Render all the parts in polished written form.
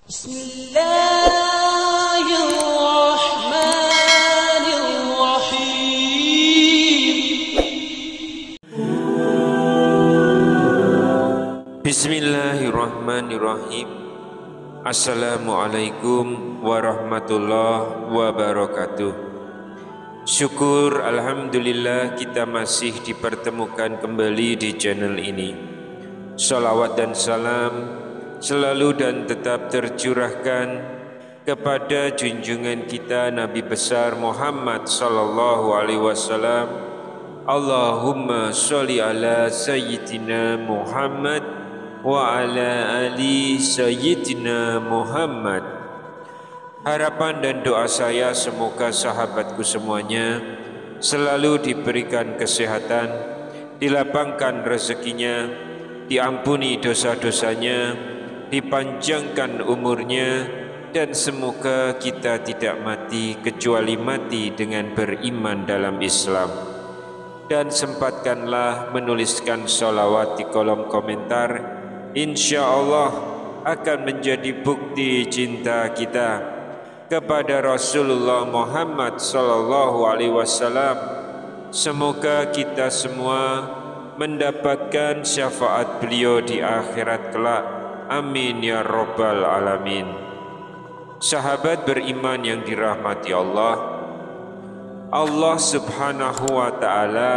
Bismillahirrahmanirrahim. Assalamualaikum warahmatullahi wabarakatuh. Syukur alhamdulillah kita masih dipertemukan kembali di channel ini. Salawat dan salam selalu dan tetap tercurahkan kepada junjungan kita Nabi besar Muhammad sallallahu alaihi wasallam. Allahumma sholli ala sayyidina Muhammad wa ala ali sayyidina Muhammad. Harapan dan doa saya semoga sahabatku semuanya selalu diberikan kesehatan, dilapangkan rezekinya, diampuni dosa-dosanya, dipanjangkan umurnya, dan semoga kita tidak mati kecuali mati dengan beriman dalam Islam. Dan sempatkanlah menuliskan sholawat di kolom komentar. Insya Allah akan menjadi bukti cinta kita kepada Rasulullah Muhammad sallallahu alaihi wasallam. Semoga kita semua mendapatkan syafaat beliau di akhirat kelak. Amin ya rabbal alamin. Sahabat beriman yang dirahmati Allah, Allah subhanahu wa ta'ala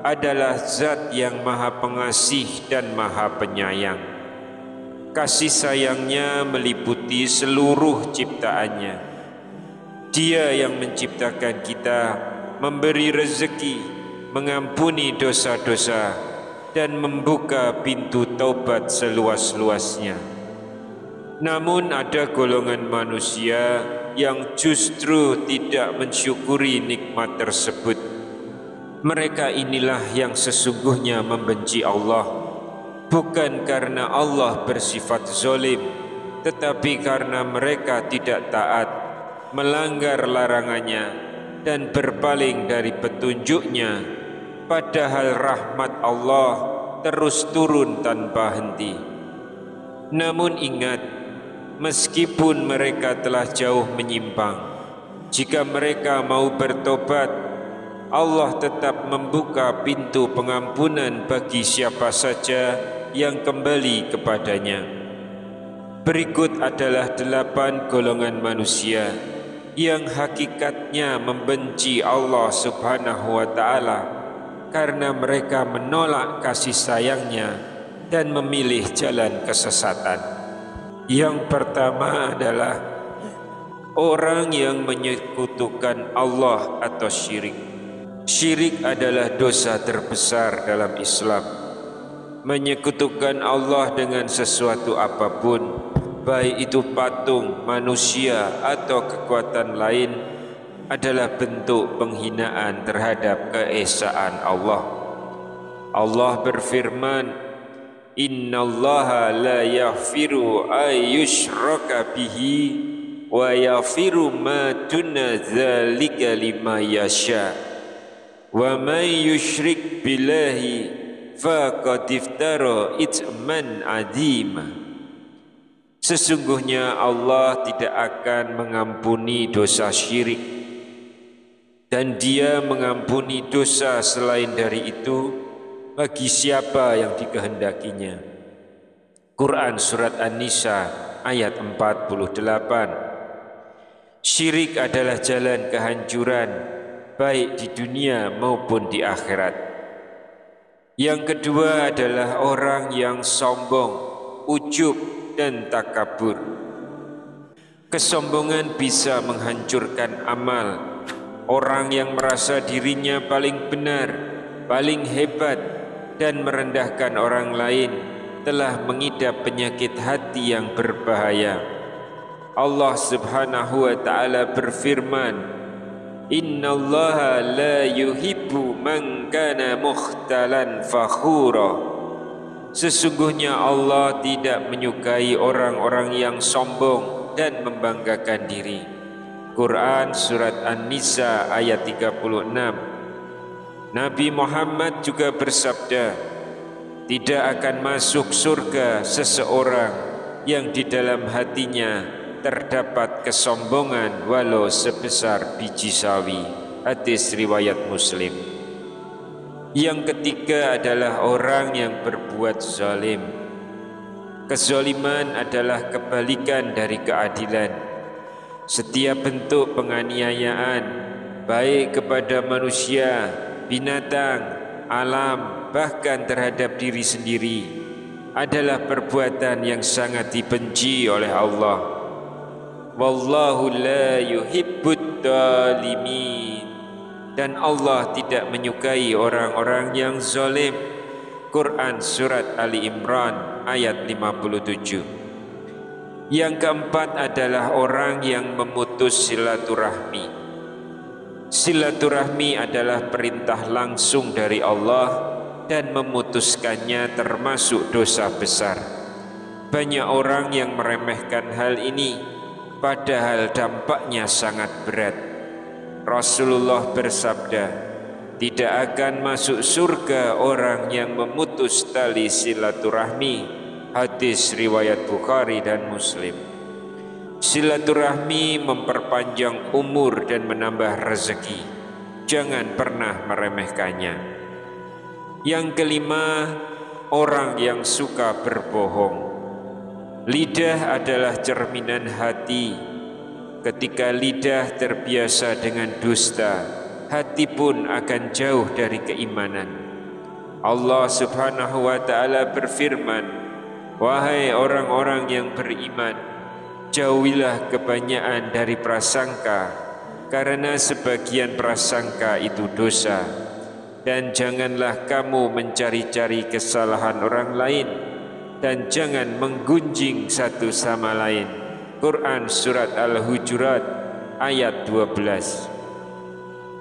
adalah zat yang maha pengasih dan maha penyayang. Kasih sayangnya meliputi seluruh ciptaannya. Dia yang menciptakan kita, memberi rezeki, mengampuni dosa-dosa, dan membuka pintu taubat seluas-luasnya. Namun ada golongan manusia yang justru tidak mensyukuri nikmat tersebut. Mereka inilah yang sesungguhnya membenci Allah, bukan karena Allah bersifat zalim, tetapi karena mereka tidak taat, melanggar larangannya, dan berpaling dari petunjuknya. Padahal rahmat Allah terus turun tanpa henti. Namun ingat, meskipun mereka telah jauh menyimpang, jika mereka mau bertobat, Allah tetap membuka pintu pengampunan bagi siapa saja yang kembali kepadanya. Berikut adalah 8 golongan manusia yang hakikatnya membenci Allah subhanahu wa ta'ala karena mereka menolak kasih sayangnya dan memilih jalan kesesatan. Yang pertama adalah orang yang menyekutukan Allah atau syirik. Syirik adalah dosa terbesar dalam Islam. Menyekutukan Allah dengan sesuatu apapun, baik itu patung, manusia, atau kekuatan lain, adalah bentuk penghinaan terhadap keesaan Allah. Allah berfirman, Innallaha la yaghfiru ayyushraka bihi wa yaghfiru ma duna dzalika liman yasha. Wa may yusyrik billahi faqad iftara itsman adzima. Sesungguhnya Allah tidak akan mengampuni dosa syirik, dan Dia mengampuni dosa selain dari itu bagi siapa yang dikehendakinya. Quran surat An-Nisa ayat 48. Syirik adalah jalan kehancuran baik di dunia maupun di akhirat. Yang kedua adalah orang yang sombong, ujub, dan takabur. Kesombongan bisa menghancurkan amal. Orang yang merasa dirinya paling benar, paling hebat, dan merendahkan orang lain telah mengidap penyakit hati yang berbahaya. Allah subhanahu wa ta'ala berfirman, Innallaha la yuhibbu man kana mukhtalan fakhura. Sesungguhnya Allah tidak menyukai orang-orang yang sombong dan membanggakan diri. Quran surat An-Nisa ayat 36. Nabi Muhammad juga bersabda, tidak akan masuk surga seseorang yang di dalam hatinya terdapat kesombongan walau sebesar biji sawi. Hadis riwayat Muslim. Yang ketiga adalah orang yang berbuat zalim. Kezaliman adalah kebalikan dari keadilan. Setiap bentuk penganiayaan, baik kepada manusia, binatang, alam, bahkan terhadap diri sendiri, adalah perbuatan yang sangat dibenci oleh Allah. Wallahu la yuhibbud zalimin. Dan Allah tidak menyukai orang-orang yang zalim. Quran Surat Ali Imran ayat 57. Yang keempat adalah orang yang memutus silaturahmi. Silaturahmi adalah perintah langsung dari Allah, dan memutuskannya termasuk dosa besar. Banyak orang yang meremehkan hal ini, padahal dampaknya sangat berat. Rasulullah bersabda, tidak akan masuk surga orang yang memutus tali silaturahmi. Hadis riwayat Bukhari dan Muslim. Silaturahmi memperpanjang umur dan menambah rezeki. Jangan pernah meremehkannya. Yang kelima, orang yang suka berbohong. Lidah adalah cerminan hati. Ketika lidah terbiasa dengan dusta, hati pun akan jauh dari keimanan. Allah Subhanahu wa ta'ala berfirman, wahai orang-orang yang beriman, jauhilah kebanyakan dari prasangka, karena sebagian prasangka itu dosa. Dan janganlah kamu mencari-cari kesalahan orang lain, dan jangan menggunjing satu sama lain. Quran Surat Al-Hujurat ayat 12.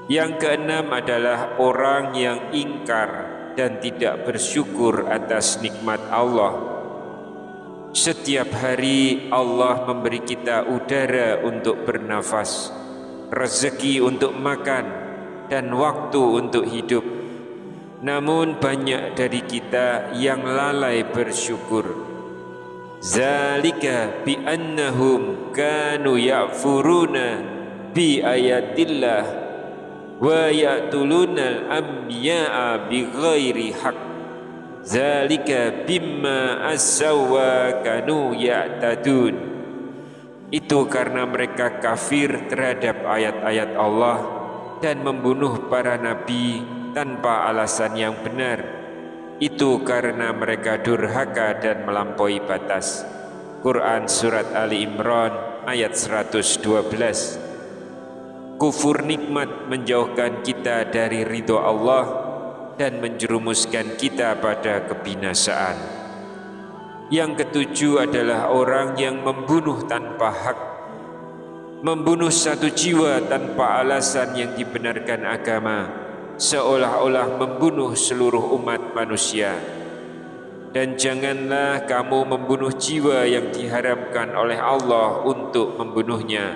Yang keenam adalah orang yang ingkar dan tidak bersyukur atas nikmat Allah. Setiap hari Allah memberi kita udara untuk bernafas, rezeki untuk makan, dan waktu untuk hidup. Namun banyak dari kita yang lalai bersyukur. Zalika bi annahum kanu ya'furuna bi ayatillah wa ya'tuluna al-anbiya'a bi ghairi haq. Zalika bimma as-sawwa kanu ya'tadun. Itu karena mereka kafir terhadap ayat-ayat Allah dan membunuh para nabi tanpa alasan yang benar. Itu karena mereka durhaka dan melampaui batas. Quran Surat Ali Imran ayat 112. Kufur nikmat menjauhkan kita dari ridho Allah dan menjerumuskan kita pada kebinasaan. Yang ketujuh adalah orang yang membunuh tanpa hak. Membunuh satu jiwa tanpa alasan yang dibenarkan agama, seolah-olah membunuh seluruh umat manusia. Dan janganlah kamu membunuh jiwa yang diharamkan oleh Allah untuk membunuhnya,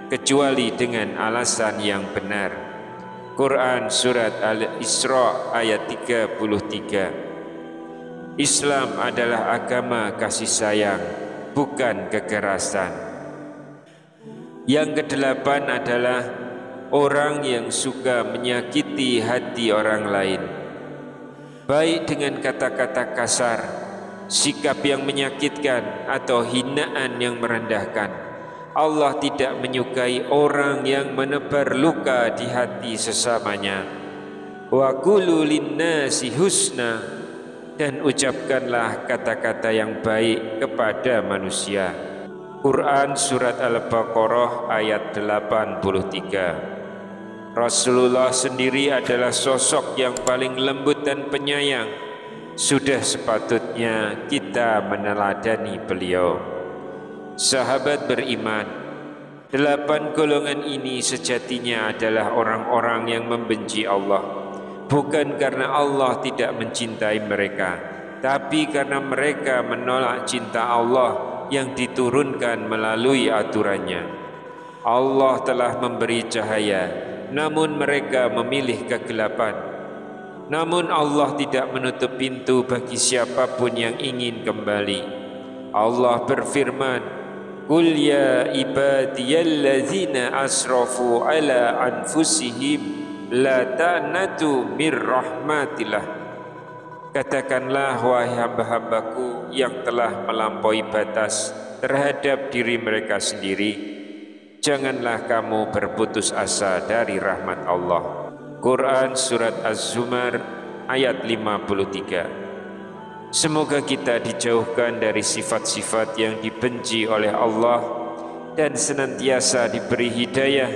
kecuali dengan alasan yang benar. Quran Surat Al-Isra ayat 33. Islam adalah agama kasih sayang, bukan kekerasan. Yang kedelapan adalah orang yang suka menyakiti hati orang lain, baik dengan kata-kata kasar, sikap yang menyakitkan, atau hinaan yang merendahkan. Allah tidak menyukai orang yang menebar luka di hati sesamanya. Wa qulu linnasi husna, dan ucapkanlah kata-kata yang baik kepada manusia. Quran Surat Al-Baqarah ayat 83. Rasulullah sendiri adalah sosok yang paling lembut dan penyayang. Sudah sepatutnya kita meneladani beliau. Sahabat beriman, 8 golongan ini sejatinya adalah orang-orang yang membenci Allah, bukan karena Allah tidak mencintai mereka, tapi karena mereka menolak cinta Allah yang diturunkan melalui aturannya. Allah telah memberi cahaya, namun mereka memilih kegelapan. Namun Allah tidak menutup pintu bagi siapapun yang ingin kembali. Allah berfirman, Qul ya ibadiyalladzina asrafu ala anfusihim la ta'natu mir rahmatillah. Katakanlah wahai hamba-hambaku yang telah melampaui batas terhadap diri mereka sendiri, janganlah kamu berputus asa dari rahmat Allah. Quran Surat Az-Zumar ayat 53. Semoga kita dijauhkan dari sifat-sifat yang dibenci oleh Allah dan senantiasa diberi hidayah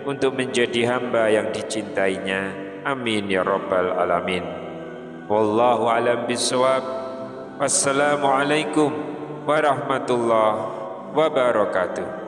untuk menjadi hamba yang dicintainya. Amin ya rabbal alamin. Wallahu alam bisawab. Wassalamualaikum warahmatullahi wabarakatuh.